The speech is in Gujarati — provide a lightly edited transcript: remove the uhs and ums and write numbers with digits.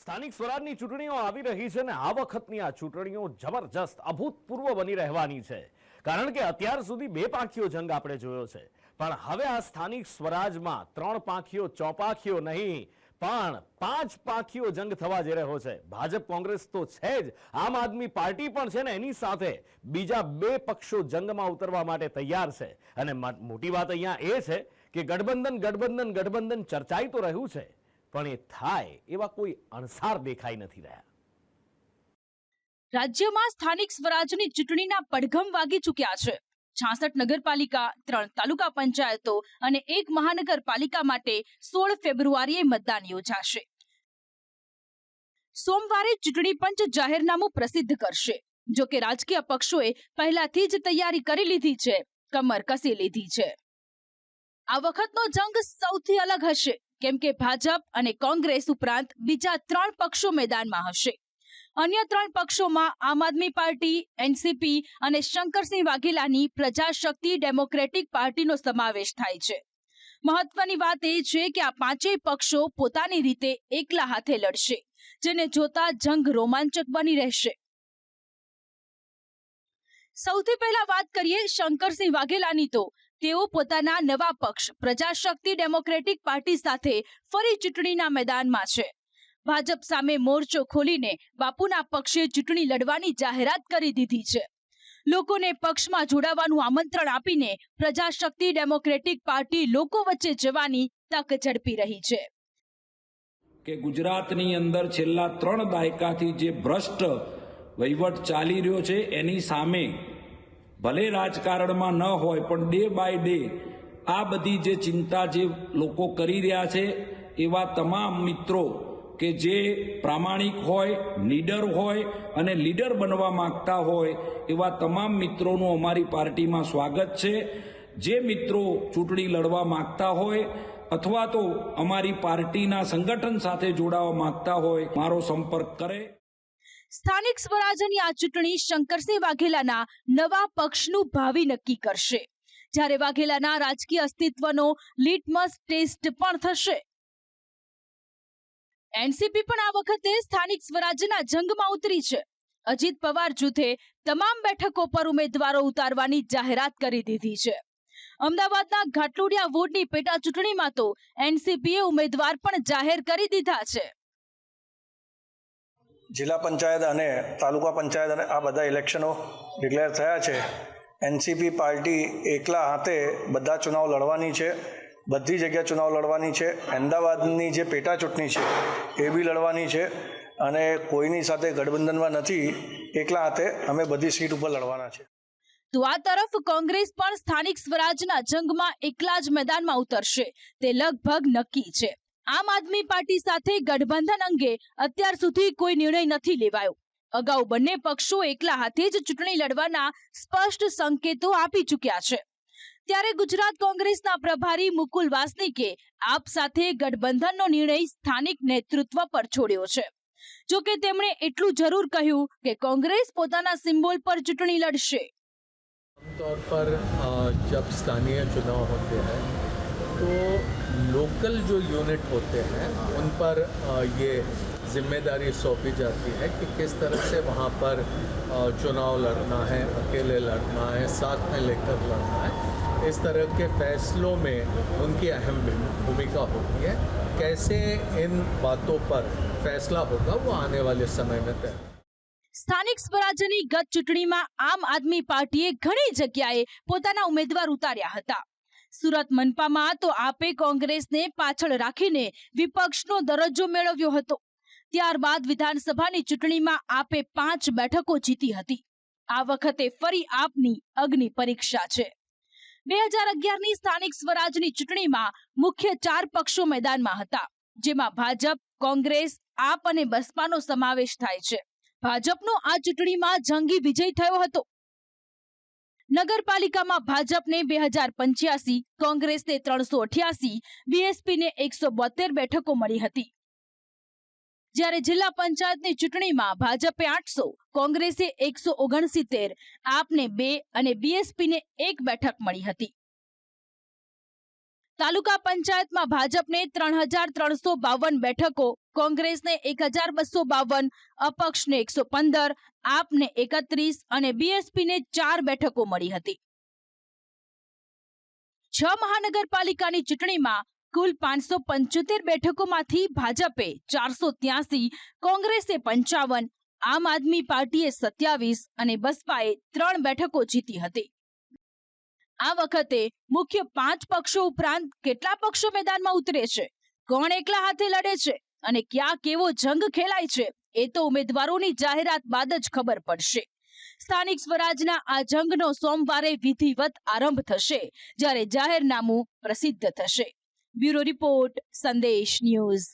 સ્થાનિક સ્વરાજની ચૂંટણીઓ આવી રહી છે ને આ વખતની આ ચૂંટણીઓ જબરજસ્ત અભૂતપૂર્વ બની રહેવાની છે, કારણ કે અત્યાર સુધી બે પાંખીયો જંગ આપણે જોયો છે, પણ હવે આ સ્થાનિક સ્વરાજમાં ત્રણ પાંખીયો ચોપાખીયો નહીં પણ પાંચ પાંખીયો જંગ થવા જઈ રહ્યો છે। ભાજપ કોંગ્રેસ તો છે જ, આમ આદમી પાર્ટી પણ છે ને એની સાથે બીજા બે પક્ષો જંગમાં ઉતરવા માટે તૈયાર છે। અને મોટી વાત અહીંયા એ છે કે ગઠબંધન ચર્ચાઈ તો રહ્યું છે, પણ એ થાય એવા કોઈ અણસાર દેખાઈ નથી રહ્યા। રાજ્યમાં સ્થાનિક સ્વરાજની ચૂંટણીના પડઘમ વાગી ચૂક્યા છે। 66 નગરપાલિકા, 3 તાલુકા પંચાયતો અને 1 મહાનગરપાલિકા માટે 16 ફેબ્રુઆરીએ મતદાન યોજાશે। સોમવારે ચૂંટણી પંચ જાહેરનામું પ્રસિદ્ધ કરશે। જો કે રાજકીય પક્ષોએ પહેલાથી જ તૈયારી કરી લીધી છે, કમર કસી લીધી છે। આ વખતનો જંગ સૌથી અલગ હશે, કેમ કે ભાજપ અને કોંગ્રેસ ઉપરાંત બીજા 3 પક્ષો મેદાનમાં હશે। અન્ય 3 પક્ષોમાં આમ આદમી પાર્ટી, એનસીપી અને શંકરસિંહ વાઘેલાની પ્રજાશક્તિ ડેમોક્રેટિક પાર્ટીનો સમાવેશ થાય છે। મહત્વની વાત એ છે કે આ પાંચેય પક્ષો પોતાની રીતે એકલા હાથે લડશે, જેને જોતા જંગ રોમાંચક બની રહેશે। સૌથી પહેલા વાત કરીએ શંકરસિંહ વાઘેલાની, તો તેઓ પોતાના નવા પક્ષ પ્રજાશક્તિ ડેમોક્રેટિક પાર્ટી સાથે ફરી ચૂંટણીના મેદાનમાં છે। ભાજપ સામે મોરચો ખોલીને બાપુના પક્ષે ચૂંટણી લડવાની જાહેરાત કરી દીધી છે। લોકોને પક્ષમાં જોડાવાનું આમંત્રણ આપીને પ્રજાશક્તિ ડેમોક્રેટિક પાર્ટી લોકો વચ્ચે જવાની તક ઝડપી રહી છે। કે ગુજરાતની અંદર છેલ્લા 3 દાયકાથી જે ભ્રષ્ટ વહીવટ ચાલી રહ્યો છે એની સામે ભલે રાજકારણમાં ન હોય પણ ડે બાય ડે આ બધી જે ચિંતા જે લોકો કરી રહ્યા છે, એવા તમામ મિત્રો કે જે પ્રામાણિક હોય, લીડર હોય અને લીડર બનવા માંગતા હોય એવા તમામ મિત્રોનું અમારી પાર્ટીમાં સ્વાગત છે। જે મિત્રો ચૂંટણી લડવા માંગતા હોય અથવા તો અમારી પાર્ટીના સંગઠન સાથે જોડાવા માંગતા હોય મારો સંપર્ક કરે। સ્થાનિક સ્વરાજની આ ચૂંટણી શંકરસિંહ વાઘેલાના નવા પક્ષનું ભાવિ નક્કી કરશે, જ્યારે વાઘેલાના રાજકીય અસ્તિત્વનો લિટમસ ટેસ્ટ પણ થશે। એનસીપી પણ આ વખતે સ્થાનિક સ્વરાજના જંગમાં ઉતરી છે। અજીત પવાર જૂથે તમામ બેઠકો પર ઉમેદવારો ઉતારવાની જાહેરાત કરી દીધી છે। અમદાવાદના ઘાટલોડિયા વોર્ડની પેટા ચૂંટણીમાં તો એનસીપીએ ઉમેદવાર પણ જાહેર કરી દીધા છે। જિલ્લા પંચાયત અને તાલુકા પંચાયત અને આ બધા ઇલેક્શનો ડિક્લેર થયા છે। એનસીપી પાર્ટી એકલા હાથે બધા ચુનાવ લડવાની છે, બધી જગ્યા ચુનાવ લડવાની છે। અમદાવાદની જે પેટા ચૂંટણી છે એ બી લડવાની છે અને કોઈની સાથે ગઠબંધનમાં નથી, એકલા હાથે અમે બધી સીટ ઉપર લડવાના છે। તો આ તરફ કોંગ્રેસ પણ સ્થાનિક સ્વરાજના જંગમાં એકલા જ મેદાનમાં ઉતરશે તે લગભગ નક્કી છે। આમ આદમી પાર્ટી સાથે ગઠબંધન અંગે અત્યાર સુધી કોઈ નિર્ણય નથી લેવાયો। અગાઉ બંને પક્ષો એકલા હાથે જ ચૂંટણી લડવાના સ્પષ્ટ સંકેતો આપી ચૂક્યા છે। ત્યારે ગુજરાત કોંગ્રેસના પ્રભારી મુકુલ વાસનિકે આપ સાથે ગઠબંધનનો નિર્ણય સ્થાનિક નેતૃત્વ પર છોડ્યો છે। જો કે તેમણે એટલું જરૂર કહ્યું કે કોંગ્રેસ પોતાના સિમ્બોલ પર ચૂંટણી લડશે। आमतौर पर जब स्थानीय चुनाव होते हैं तो लोकल जो यूनिट होते हैं उन पर ये जिम्मेदारी सौंपी जाती है कि किस तरह से वहाँ पर चुनाव लड़ना है, अकेले लड़ना है, साथ में लेकर लड़ना है। इस तरह के फैसलों में उनकी अहम भूमिका होती है। कैसे इन बातों पर फैसला होगा वो आने वाले समय में तय। સ્થાનિક સ્વરાજની ગત ચૂંટણીમાં આમ આદમી પાર્ટીએ ઘણી જગ્યાએ પોતાના ઉમેદવાર ઉતાર્યા હતા। સુરત મનપામાં તો આપે કોંગ્રેસને પાછળ રાખીને વિપક્ષનો દરજ્જો મેળવ્યો હતો। ત્યારબાદ વિધાનસભાની ચૂંટણીમાં આપે 5 બેઠકો જીતી હતી। આ વખતે ફરી આપની અગ્નિ પરીક્ષા છે। 2011ની સ્થાનિક સ્વરાજની ચૂંટણીમાં મુખ્ય 4 પક્ષો મેદાનમાં હતા, જેમાં ભાજપ, કોંગ્રેસ, આપ અને બસપાનો સમાવેશ થાય છે। ભાજપનો આ ચૂંટણીમાં જંગી વિજય થયો હતો। નગરપાલિકામાં ભાજપને 2085, કોંગ્રેસને 388, બીએસપીને 172 બેઠકો મળી હતી, જ્યારે જિલ્લા પંચાયતની ચૂંટણીમાં ભાજપે 800, કોંગ્રેસે 169, આપને 2 અને બીએસપીને 1 બેઠક મળી હતી। તાલુકા પંચાયતમાં ભાજપને 3352 બેઠકો, કોંગ્રેસને 1252, અપક્ષને 115, આપને 31 અને બીએસપીને 4 બેઠકો મળી હતી. 6 મહાનગરપાલિકાની ચૂંટણીમાં કુલ 575 બેઠકોમાંથી ભાજપે 483, કોંગ્રેસે 55, આમ આદમી પાર્ટીએ 27 અને બસપાએ 3 બેઠકો જીતી હતી. આ વખતે મુખ્ય 5 પક્ષો ઉપરાંત કેટલા પક્ષો મેદાનમાં ઉતરે છે, કોણ એકલા હાથે લડે છે અને ક્યાં કેવો જંગ ખેલાય છે, એ તો ઉમેદવારોની જાહેરાત બાદ જ ખબર પડશે. સ્થાનિક સ્વરાજના આ જંગનો સોમવારે વિધિવત આરંભ થશે, જ્યારે જાહેરનામું પ્રસિદ્ધ થશે. બ્યુરો રિપોર્ટ, સંદેશ ન્યૂઝ.